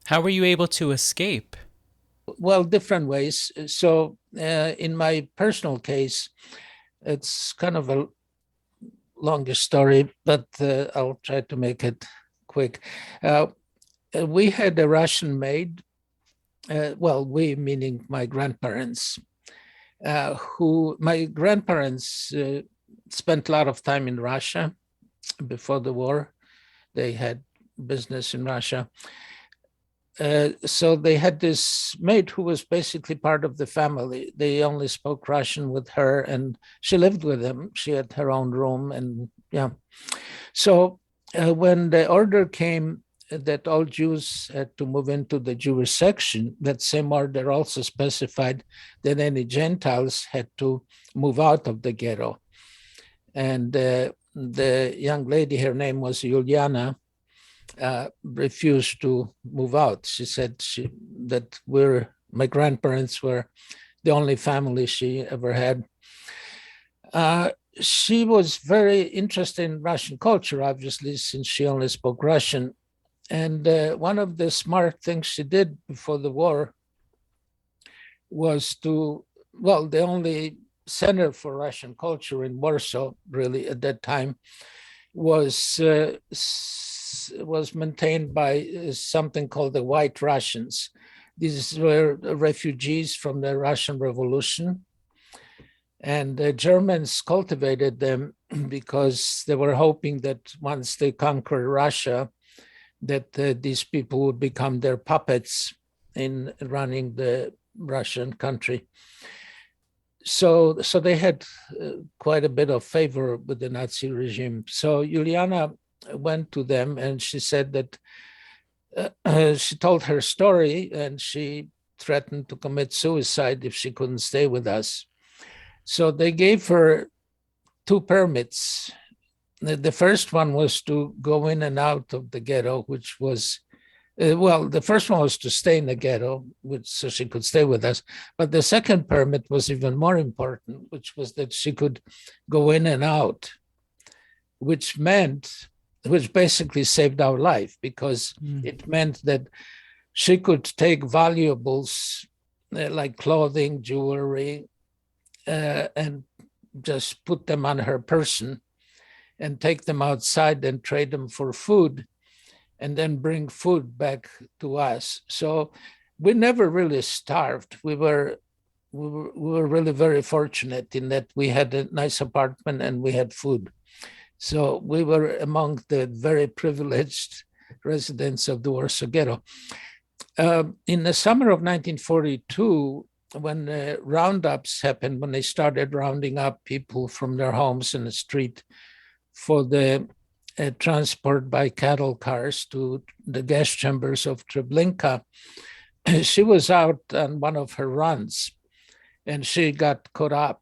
How were you able to escape? Well, different ways. So, in my personal case, it's kind of a longer story, but I'll try to make it quick. Uh, we had a Russian maid, well, we meaning my grandparents, who my grandparents spent a lot of time in Russia before the war. They had business in Russia. So they had this maid who was basically part of the family. They only spoke Russian with her, and she lived with them. She had her own room, and yeah. So when the order came that all Jews had to move into the Jewish section, that same order also specified that any Gentiles had to move out of the ghetto. And the young lady, her name was Juliana, refused to move out. She said that my grandparents were the only family she ever had. Uh, she was very interested in Russian culture, obviously, since she only spoke Russian. And one of the smart things she did before the war was well, the only center for Russian culture in Warsaw, really, at that time, was was maintained by something called the White Russians. These were refugees from the Russian Revolution, and the Germans cultivated them because they were hoping that once they conquer Russia, that these people would become their puppets in running the Russian country. So they had quite a bit of favor with the Nazi regime. So Juliana went to them and she said that she told her story and she threatened to commit suicide if she couldn't stay with us. So they gave her two permits. The first one was to go in and out of the ghetto, which was well, the first one was to stay in the ghetto, so she could stay with us. But the second permit was even more important, which was that she could go in and out, which basically saved our life because it meant that she could take valuables like clothing, jewelry, and just put them on her person and take them outside and trade them for food and then bring food back to us. So we never really starved. We were really very fortunate in that we had a nice apartment and we had food. So we were among the very privileged residents of the Warsaw Ghetto. In the summer of 1942, when the roundups happened, when they started rounding up people from their homes in the street for the transport by cattle cars to the gas chambers of Treblinka, she was out on one of her runs and she got caught up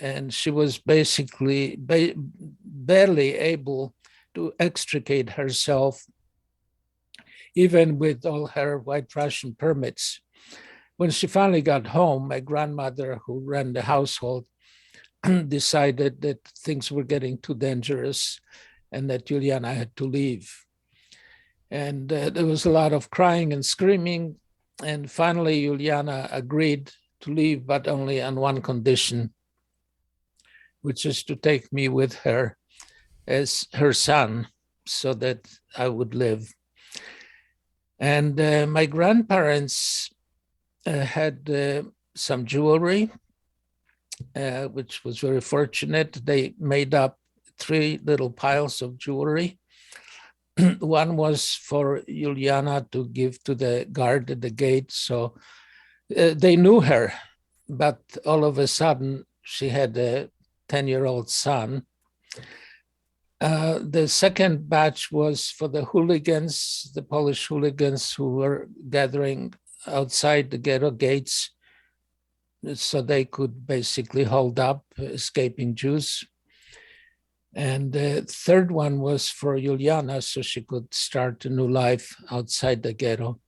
and she was basically barely able to extricate herself, even with all her White Russian permits. When she finally got home, my grandmother, who ran the household, decided that things were getting too dangerous and that Juliana had to leave. And there was a lot of crying and screaming. And finally, Juliana agreed to leave, but only on one condition, which is to take me with her as her son so that I would live. And my grandparents had some jewelry, which was very fortunate. They made up three little piles of jewelry. One was for Juliana to give to the guard at the gate. So they knew her, but all of a sudden she had a 10-year-old son. The second batch was for the hooligans, the Polish hooligans who were gathering outside the ghetto gates so they could basically hold up escaping Jews. And the third one was for Juliana so she could start a new life outside the ghetto.